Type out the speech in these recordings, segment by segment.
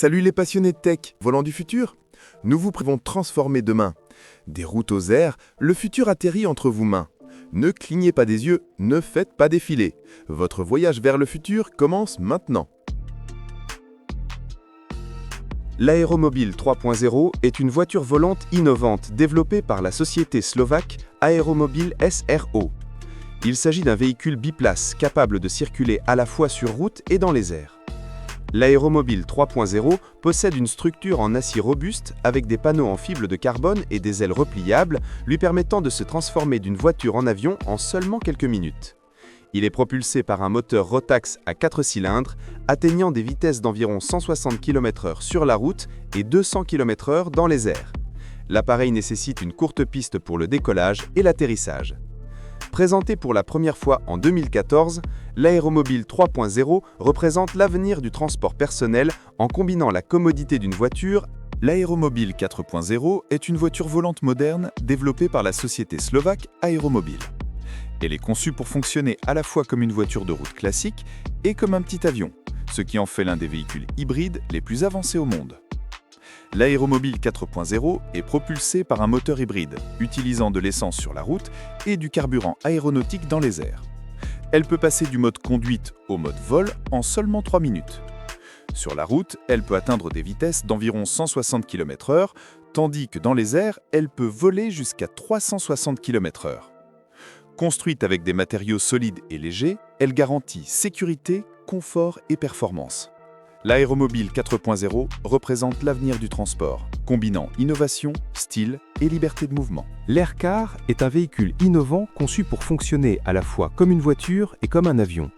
Salut les passionnés de tech, volants du futur. Nous vous pouvons transformer demain. Des routes aux airs, le futur atterrit entre vos mains. Ne clignez pas des yeux, ne faites pas défiler. Votre voyage vers le futur commence maintenant. L'Aéromobile 3.0 est une voiture volante innovante développée par la société slovaque Aéromobile SRO. Il s'agit d'un véhicule biplace capable de circuler à la fois sur route et dans les airs. L'Aéromobile 3.0 possède une structure en acier robuste avec des panneaux en fibre de carbone et des ailes repliables lui permettant de se transformer d'une voiture en avion en seulement quelques minutes. Il est propulsé par un moteur Rotax à 4 cylindres, atteignant des vitesses d'environ 160 km/h sur la route et 200 km/h dans les airs. L'appareil nécessite une courte piste pour le décollage et l'atterrissage. Présenté pour la première fois en 2014, l'Aéromobile 3.0 représente l'avenir du transport personnel en combinant la commodité d'une voiture. L'Aéromobile 4.0 est une voiture volante moderne développée par la société slovaque Aéromobile. Elle est conçue pour fonctionner à la fois comme une voiture de route classique et comme un petit avion, ce qui en fait l'un des véhicules hybrides les plus avancés au monde. L'Aéromobile 4.0 est propulsée par un moteur hybride, utilisant de l'essence sur la route et du carburant aéronautique dans les airs. Elle peut passer du mode conduite au mode vol en seulement 3 minutes. Sur la route, elle peut atteindre des vitesses d'environ 160 km/h, tandis que dans les airs, elle peut voler jusqu'à 360 km/h. Construite avec des matériaux solides et légers, elle garantit sécurité, confort et performance. L'Aéromobile 4.0 représente l'avenir du transport, combinant innovation, style et liberté de mouvement. L'Aircar est un véhicule innovant conçu pour fonctionner à la fois comme une voiture et comme un avion.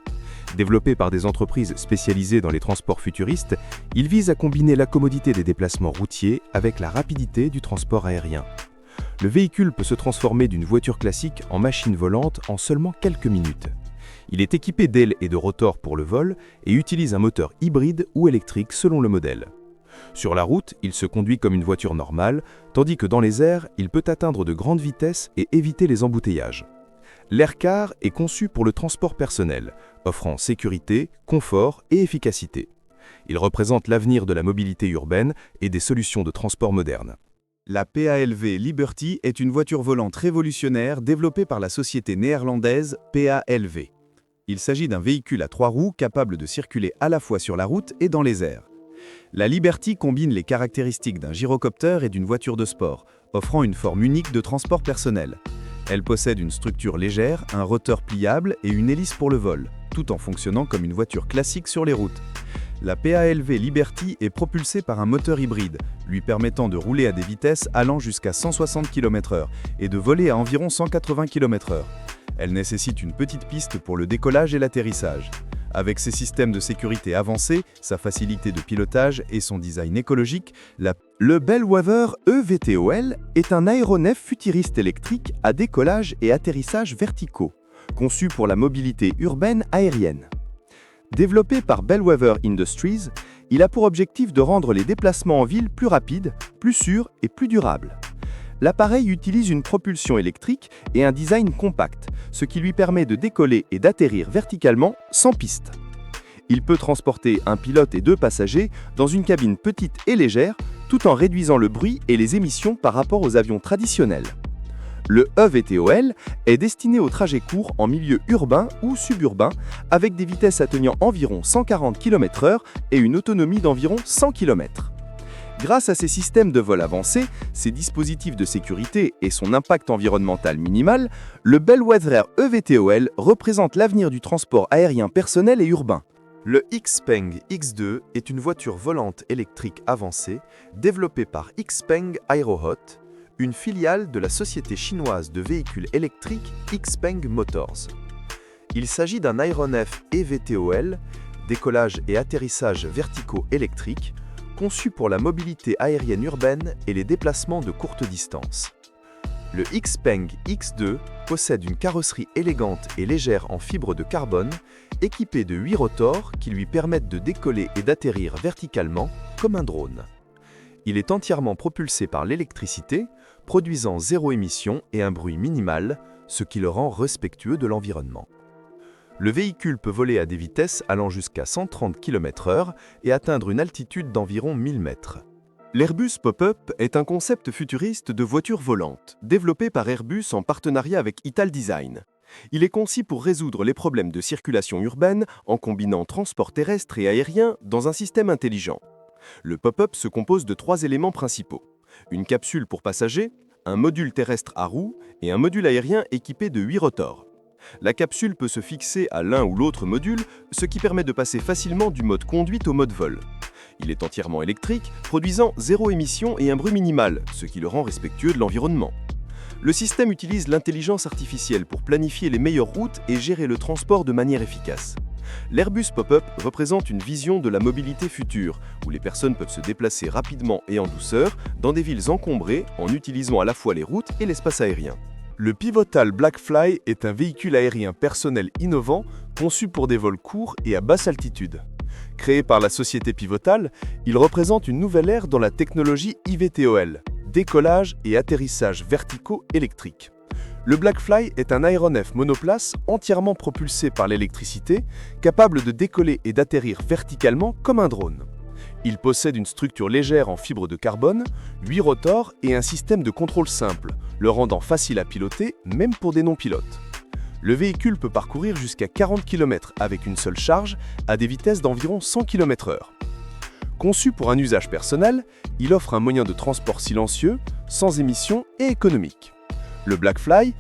Développé par des entreprises spécialisées dans les transports futuristes, il vise à combiner la commodité des déplacements routiers avec la rapidité du transport aérien. Le véhicule peut se transformer d'une voiture classique en machine volante en seulement quelques minutes. Il est équipé d'ailes et de rotors pour le vol et utilise un moteur hybride ou électrique selon le modèle. Sur la route, il se conduit comme une voiture normale, tandis que dans les airs, il peut atteindre de grandes vitesses et éviter les embouteillages. L'Aircar est conçu pour le transport personnel, offrant sécurité, confort et efficacité. Il représente l'avenir de la mobilité urbaine et des solutions de transport modernes. La PALV Liberty est une voiture volante révolutionnaire développée par la société néerlandaise PALV. Il s'agit d'un véhicule à 3 roues capable de circuler à la fois sur la route et dans les airs. La Liberty combine les caractéristiques d'un gyrocoptère et d'une voiture de sport, offrant une forme unique de transport personnel. Elle possède une structure légère, un rotor pliable et une hélice pour le vol, tout en fonctionnant comme une voiture classique sur les routes. La PALV Liberty est propulsée par un moteur hybride, lui permettant de rouler à des vitesses allant jusqu'à 160 km/h et de voler à environ 180 km/h. Elle nécessite une petite piste pour le décollage et l'atterrissage. Avec ses systèmes de sécurité avancés, sa facilité de pilotage et son design écologique, le Bellwether eVTOL est un aéronef futuriste électrique à décollage et atterrissage verticaux, conçu pour la mobilité urbaine aérienne. Développé par Bellwether Industries, il a pour objectif de rendre les déplacements en ville plus rapides, plus sûrs et plus durables. L'appareil utilise une propulsion électrique et un design compact, ce qui lui permet de décoller et d'atterrir verticalement sans piste. Il peut transporter un pilote et 2 passagers dans une cabine petite et légère, tout en réduisant le bruit et les émissions par rapport aux avions traditionnels. Le eVTOL est destiné aux trajets courts en milieu urbain ou suburbain, avec des vitesses atteignant environ 140 km/h et une autonomie d'environ 100 km. Grâce à ses systèmes de vol avancés, ses dispositifs de sécurité et son impact environnemental minimal, le Bellwether eVTOL représente l'avenir du transport aérien personnel et urbain. Le Xpeng X2 est une voiture volante électrique avancée développée par Xpeng Aerohot, une filiale de la société chinoise de véhicules électriques Xpeng Motors. Il s'agit d'un aéronef eVTOL, décollage et atterrissage verticaux électriques, conçu pour la mobilité aérienne urbaine et les déplacements de courte distance. Le Xpeng X2 possède une carrosserie élégante et légère en fibre de carbone, équipée de 8 rotors qui lui permettent de décoller et d'atterrir verticalement comme un drone. Il est entièrement propulsé par l'électricité, produisant 0 émission et un bruit minimal, ce qui le rend respectueux de l'environnement. Le véhicule peut voler à des vitesses allant jusqu'à 130 km/h et atteindre une altitude d'environ 1000 mètres. L'Airbus Pop-up est un concept futuriste de voiture volante, développé par Airbus en partenariat avec Italdesign. Il est conçu pour résoudre les problèmes de circulation urbaine en combinant transport terrestre et aérien dans un système intelligent. Le Pop-up se compose de 3 éléments principaux: une capsule pour passagers, un module terrestre à roues et un module aérien équipé de 8 rotors. La capsule peut se fixer à l'un ou l'autre module, ce qui permet de passer facilement du mode conduite au mode vol. Il est entièrement électrique, produisant 0 émission et un bruit minimal, ce qui le rend respectueux de l'environnement. Le système utilise l'intelligence artificielle pour planifier les meilleures routes et gérer le transport de manière efficace. L'Airbus Pop-up représente une vision de la mobilité future, où les personnes peuvent se déplacer rapidement et en douceur dans des villes encombrées en utilisant à la fois les routes et l'espace aérien. Le Pivotal Blackfly est un véhicule aérien personnel innovant conçu pour des vols courts et à basse altitude. Créé par la société Pivotal, il représente une nouvelle ère dans la technologie IVTOL, décollage et atterrissage verticaux électriques. Le Blackfly est un aéronef monoplace entièrement propulsé par l'électricité, capable de décoller et d'atterrir verticalement comme un drone. Il possède une structure légère en fibre de carbone, 8 rotors et un système de contrôle simple, le rendant facile à piloter même pour des non-pilotes. Le véhicule peut parcourir jusqu'à 40 km avec une seule charge à des vitesses d'environ 100 km/h. Conçu pour un usage personnel, il offre un moyen de transport silencieux, sans émissions et économique. Le Blackfly